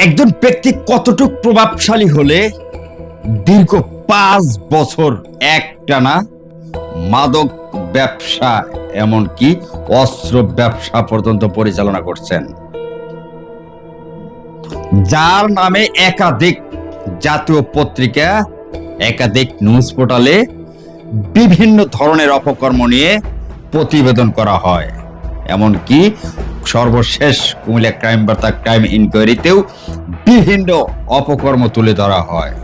একজন ব্যক্তি কতটুকু প্রভাবশালী হলে দীর্ঘ 5 বছর একটানা মাদক ব্যবসা এমনকি অস্ত্র ব্যবসা পর্যন্ত পরিচালনা করছেন, যার নামে একাধিক জাতীয় পত্রিকা, একাধিক নিউজ পোর্টালে বিভিন্ন ধরনের অপকর্ম নিয়ে প্রতিবেদন করা হয়। এমনকি সর্বশেষ কুমিল্লা ক্রাইম বার্তা ক্রাইম ইনকোয়ারিতেও বিভিন্ন অপকর্ম তুলে ধরা হয়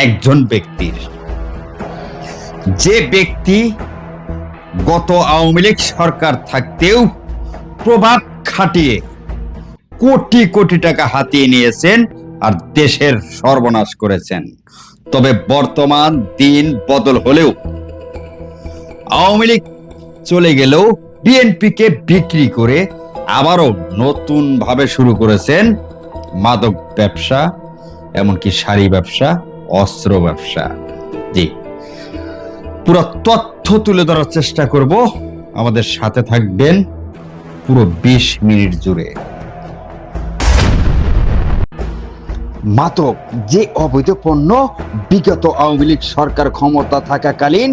একজন ব্যক্তির, যে ব্যক্তি গত আওয়ামী লীগ সরকার থাকতেও প্রভাব খাটিয়ে কোটি কোটি টাকা হাতিয়ে নিয়েছেন আর দেশের সর্বনাশ করেছেন। তবে বর্তমান দিন বদল হলেও, আওয়ামী লীগ চলে গেলেও বিএনপিকে বিক্রি করে আবারও নতুন ভাবে শুরু করেছেন মাদক ব্যবসা, এমনকি শাড়ি ব্যবসা, অস্ত্র ব্যবসা। জি, পুরো তথ্য তুলে ধরার চেষ্টা করব, আমাদের সাথে থাকবেন পুরো 20 মিনিট জুড়ে। মাদক যে অবৈধ পণ্য বিগত আওয়ামী লীগ সরকার ক্ষমতা থাকাকালীন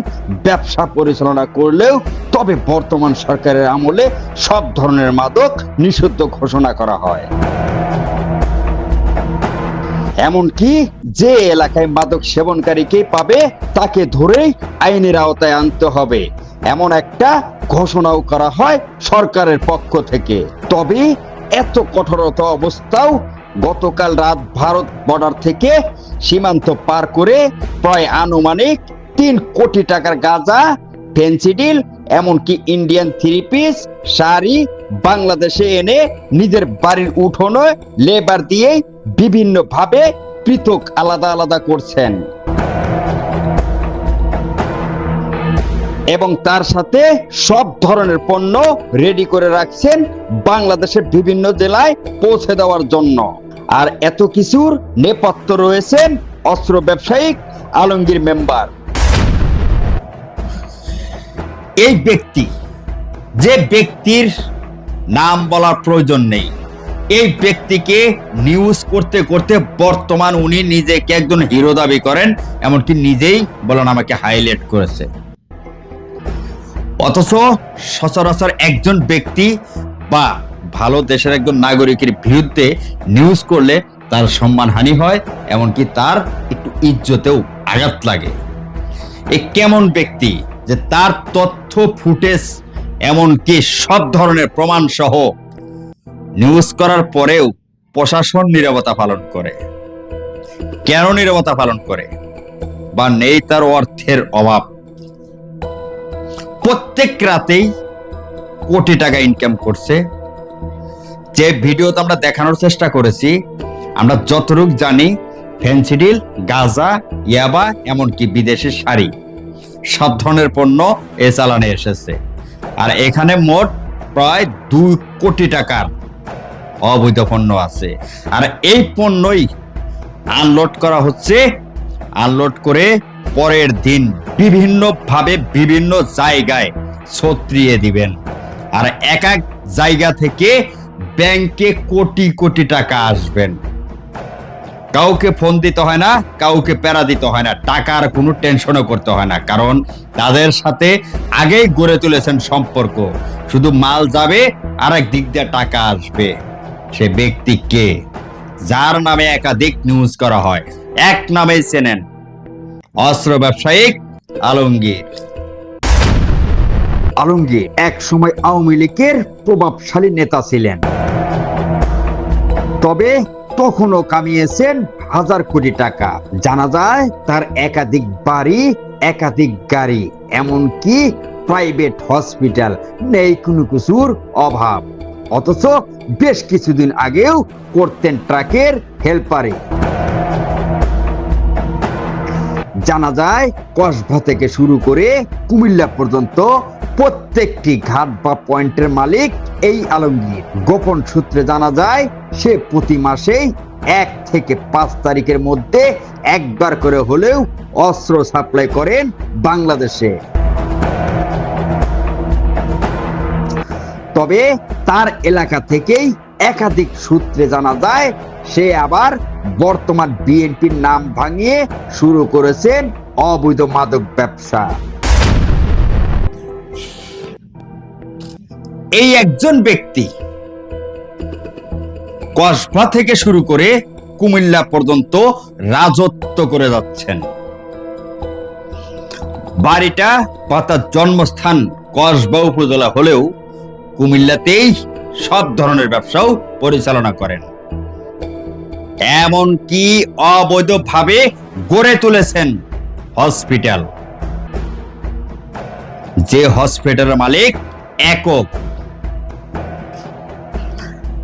ব্যবসা পরিচালনা করলেও, তবে বর্তমান সরকারের আমলে সব ধরনের মাদক নিষিদ্ধ ঘোষণা করা হয়। এমনকি যে এলাকায় মাদক সেবনকারীকে পাবে তাকে ধরেই আইনের আওতায় আনতে হবে, এমন একটা ঘোষণাও করা হয় সরকারের পক্ষ থেকে। তবে এত কঠোরতা অবস্থাও গতকাল রাত ভারত বর্ডার থেকে সীমান্ত পার করে প্রায় আনুমানিক 3 কোটি টাকার গাঁজা, ফেন্সিডিল, এমনকি ইন্ডিয়ান 3 পিস শাড়ি বাংলাদেশে এনে নিজের বাড়ির উঠোনে লেবার দিয়ে বিভিন্ন ভাবে পৃথক আলাদা আলাদা করছেন এবং তার সাথে সব ধরনের পণ্য রেডি করে রাখছেন বাংলাদেশের বিভিন্ন জেলায় পৌঁছে দেওয়ার জন্য। আর এত কিছুর নেপথ্য রয়েছেন অস্ত্র ব্যবসায়িক আলমগীর মেম্বার। এই ব্যক্তি, যে ব্যক্তির নাম বলার প্রয়োজন নেই, এই ব্যক্তিকে নিউজ করতে করতে বর্তমান উনি নিজেকে একজন হিরো দাবি করেন, এমনকি নিজেই বলেন আমাকে হাইলাইট করেছে। অথচ সচরাচর একজন ব্যক্তি বা ভালো দেশের একজন নাগরিকের বিরুদ্ধে নিউজ করলে তার সম্মানহানি হয়, এমনকি তার একটু ইজ্জতেও আঘাত লাগে। এই কেমন ব্যক্তি যে তার তথ্য ফুটেজ এমনকি সব ধরনের প্রমাণ সহ নিউজ করার পরেও প্রশাসন নীরবতা পালন করে? কেন নীরবতা পালন করে? বা নেই তার অর্থের অভাব? প্রত্যেক রাতেই কোটি টাকা ইনকাম করছে। যে ভিডিওতে আমরা দেখানোর চেষ্টা করেছি, আমরা যতটুকু জানি ফেন্সিডিল, গাঁজা, ইয়াবা, এমনকি বিদেশি শাড়ি সব ধরনের পণ্য এ চালানে এসেছে। আর এখানে মোট প্রায় 2 কোটি টাকার অবৈধ পণ্য আছে। আর এই পণ্যই আনলোড করা হচ্ছে, আনলোড করে পরের দিন বিভিন্ন ভাবে বিভিন্ন জায়গায় ছত্রিয়ে দিবেন। আর এক এক জায়গা থেকে ব্যাংকে কোটি কোটি টাকা আসবেন। কাউকে ফোন দিতে হয় না, কাউকে প্যারা দিতে হয় না, টাকার কোনো টেনশনও করতে হয় না, কারণ তাদের সাথে আগেই গড়ে তুলেছেন সম্পর্ক। শুধু মাল যাবে আর এক দিক দিয়ে টাকা আসবে। সে ব্যক্তি কে? যার নামে একাধিক নিউজ করা হয়, এক নামেই চেনেন, অস্ত্র ব্যবসায়িক আলমগীর। আলমগীর এক সময় আওয়ামী লীগের প্রভাবশালী নেতা ছিলেন, তবে তখনও কামিয়েছেন হাজার কোটি টাকা। জানা যায় তার একাধিক বাড়ি, একাধিক গাড়ি, এমনকি প্রাইভেট হসপিটাল, নেই কোনো কিছুর অভাব। অথচ বেশ কিছুদিন আগেও করতেন ট্রাকের হেল্পারে। জানা যায় কসবা থেকে শুরু করে কুমিল্লা পর্যন্ত প্রত্যেকটি ঘাট বা পয়েন্টের মালিক এই আলমগীর। গোপন সূত্রে জানা যায় সে প্রতি মাসেই 1 থেকে 5 তারিখের মধ্যে একবার করে হলেও অস্ত্র সাপ্লাই করেন বাংলাদেশে। তবে তার এলাকা থেকেই একাধিক সূত্রে জানা যায় সে আবার বর্তমান বিএনপির নাম ভাঙিয়ে শুরু করেছেন অবৈধ মাদক ব্যবসা। এই একজন ব্যক্তি কসবা থেকে শুরু করে কুমিল্লা পর্যন্ত রাজত্ব করে যাচ্ছেন। বাড়িটা বা তার জন্মস্থান কসবা উপজেলা হলেও কুমিল্লাতেই সব ধরনের ব্যবসাও পরিচালনা করেন। এমনকি অবৈধভাবে গড়ে তুলেছেন হসপিটাল, যে হসপিটালের মালিক একক।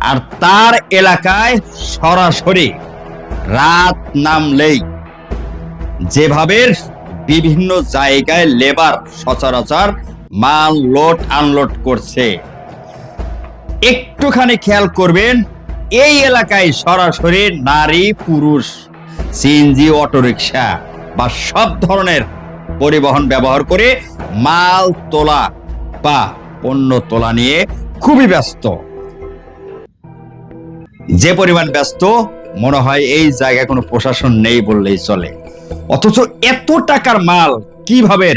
আর তার এলাকায় সরাসরি রাত নামলেই যেভাবে বিভিন্ন জায়গায় লেবার সচরাচর মাল লোড আনলোড করছে, একটুখানি খেয়াল করবেন এই এলাকায় সরাসরি নারী পুরুষ সিএনজি অটোরিকশা বা সব ধরনের পরিবহন ব্যবহার করে মাল তোলা বা পণ্য তোলা নিয়ে খুবই ব্যস্ত। যে পরিমাণ ব্যস্ত মনে হয় এই জায়গায় কোনো প্রশাসন নেই বললেই চলে। অথচ এত টাকার মাল কিভাবে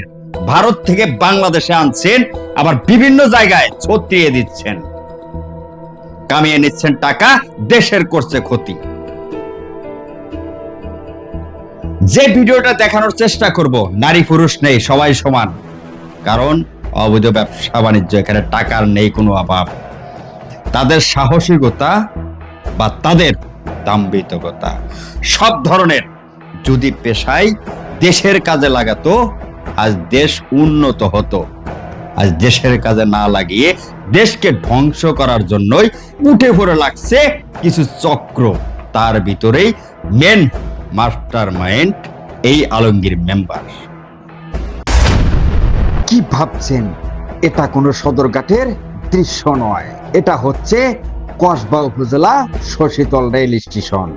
ভারত থেকে বাংলাদেশে আনছেন, আবার বিভিন্ন জায়গায় ছড়িয়ে দিচ্ছেন, কামিয়ে নিচ্ছেন টাকা, দেশের করছে ক্ষতি। যে ভিডিওটা দেখানোর চেষ্টা করব, নারী পুরুষ নেই, সবাই সমান। কারণ অবৈধ ব্যবসা বাণিজ্য, এখানে টাকার নেই কোনো অভাব। তাদের সাহসিকতা বা তাদের দাম্ভিকতা সব ধরনের যদি পেশায় দেশের কাজে লাগাতো, আজ দেশ উন্নত হতো। আজ দেশের কাজে না লাগিয়ে দেশকে ধ্বংস করার জন্যই উঠে পড়ে লাগছে কিছু চক্র। তার ভিতরেই মেন মাস্টার মাইন্ড এই আলমগীর মেম্বার। কি ভাবছেন এটা কোনো সদরঘাটের দৃশ্য নয়, এটা হচ্ছে কসবা উপজেলা শশীতল রেল স্টেশন।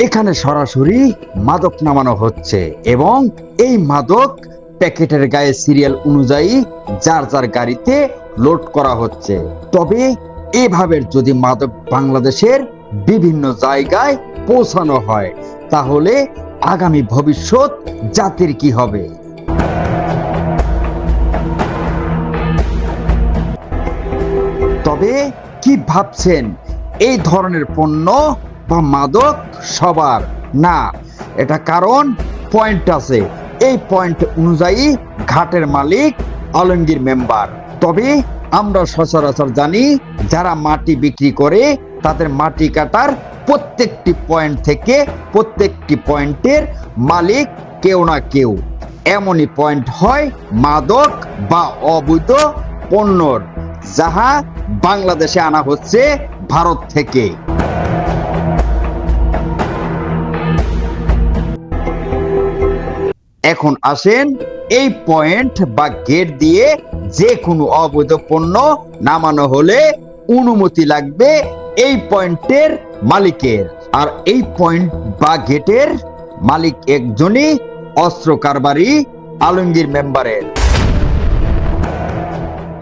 এখানে সরাসরি মাদক নামানো হচ্ছে এবং এই মাদক প্যাকেটের গায়ে সিরিয়াল অনুযায়ী যার যার গাড়িতে লোড করা হচ্ছে। তবে এভাবে যদি মাদক বাংলাদেশের বিভিন্ন জায়গায় পৌঁছানো হয়, তাহলে আগামী ভবিষ্যৎ জাতির কি হবে? তবে কি ভাবছেন এই ধরনের পণ্য বা মাদক সবার না? এটা কারণ পয়েন্ট আছে, এই পয়েন্ট অনুযায়ী ঘাটের মালিক আলমগীর মেম্বার। তবে আমরা সচরাচর জানি যারা মাটি বিক্রি করে তাদের মাটি কাটার প্রত্যেকটি পয়েন্ট থেকে প্রত্যেকটি পয়েন্টের মালিক কেউ না কেউ। এমনই পয়েন্ট হয় মাদক বা অবৈধ পণ্যর, যাহা বাংলাদেশে আনা হচ্ছে ভারত থেকে। এখন আসেন, এই পয়েন্ট বা গেট দিয়ে যে কোনো অবৈধ পণ্য নামানো হলে অনুমতি লাগবে এই পয়েন্টের মালিকের। আর এই পয়েন্ট বা গেটের মালিক একজনই, অস্ত্র কারবারি আলমগীর মেম্বারের।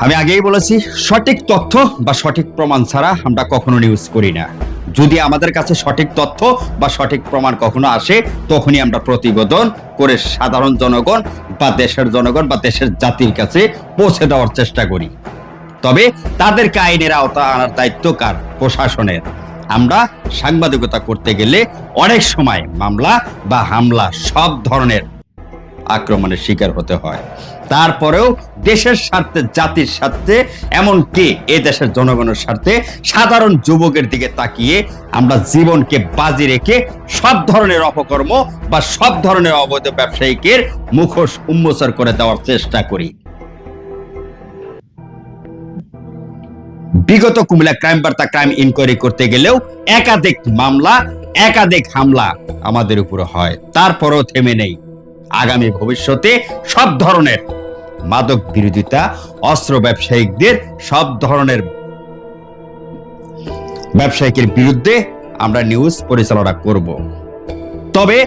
আমি আগেই বলেছি, সঠিক তথ্য বা সঠিক প্রমাণ ছাড়া আমরা কখনো নিউজ করি না। যদি আমাদের কাছে সঠিক তথ্য বা সঠিক প্রমাণ কখনো আসে, তখনই আমরা প্রতিবেদন করে সাধারণ জনগণ বা দেশের জনগণ বা দেশের জাতির কাছে পৌঁছে দেওয়ার চেষ্টা করি। তবে তাদেরকে আইনের আওতা আনার দায়িত্ব কার? প্রশাসনের। আমরা সাংবাদিকতা করতে গেলে অনেক সময় মামলা বা হামলা সব ধরনের আক্রমণের শিকার হতে হয়। তারপরেও দেশের স্বার্থে, জাতির স্বার্থে, এমনকি এই দেশের জনগণের স্বার্থে সাধারণ যুবকের দিকে তাকিয়ে আমরা জীবনকে বাজি রেখে সব ধরনের অপকর্ম বা সব ধরনের অবৈধ ব্যবসায়ীকের মুখোশ উন্মোচন করে দেওয়ার চেষ্টা করি। বিগত কুমিল্লা ক্রাইম বার্তা ক্রাইম ইনকোয়ারি করতে গেলেও একাধিক মামলা, একাধিক হামলা আমাদের উপরে হয়, তারপরেও থেমে নেই। আগামী ভবিষ্যতে সব ধরনের মাদক বিরোধিতা, অস্ত্র ব্যবসায়িকদের, সব ধরনের ব্যবসায়িকের বিরুদ্ধে আমরা নিউজ পরিচালনা করব। তবে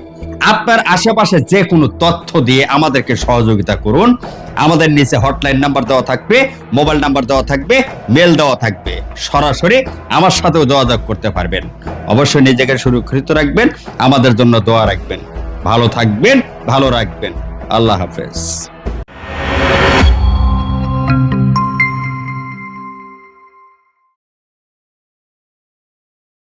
আপনার আশেপাশে যে কোনো তথ্য দিয়ে আমাদেরকে সহযোগিতা করুন। আমাদের নিচে হটলাইন নাম্বার দেওয়া থাকবে, মোবাইল নাম্বার দেওয়া থাকবে, মেল দেওয়া থাকবে, সরাসরি আমার সাথেও যোগাযোগ করতে পারবেন। অবশ্যই নিজেকে সুরক্ষিত রাখবেন, আমাদের জন্য দোয়া রাখবেন। ভালো থাকবেন, ভালো রাখবেন। আল্লাহ হাফেজ।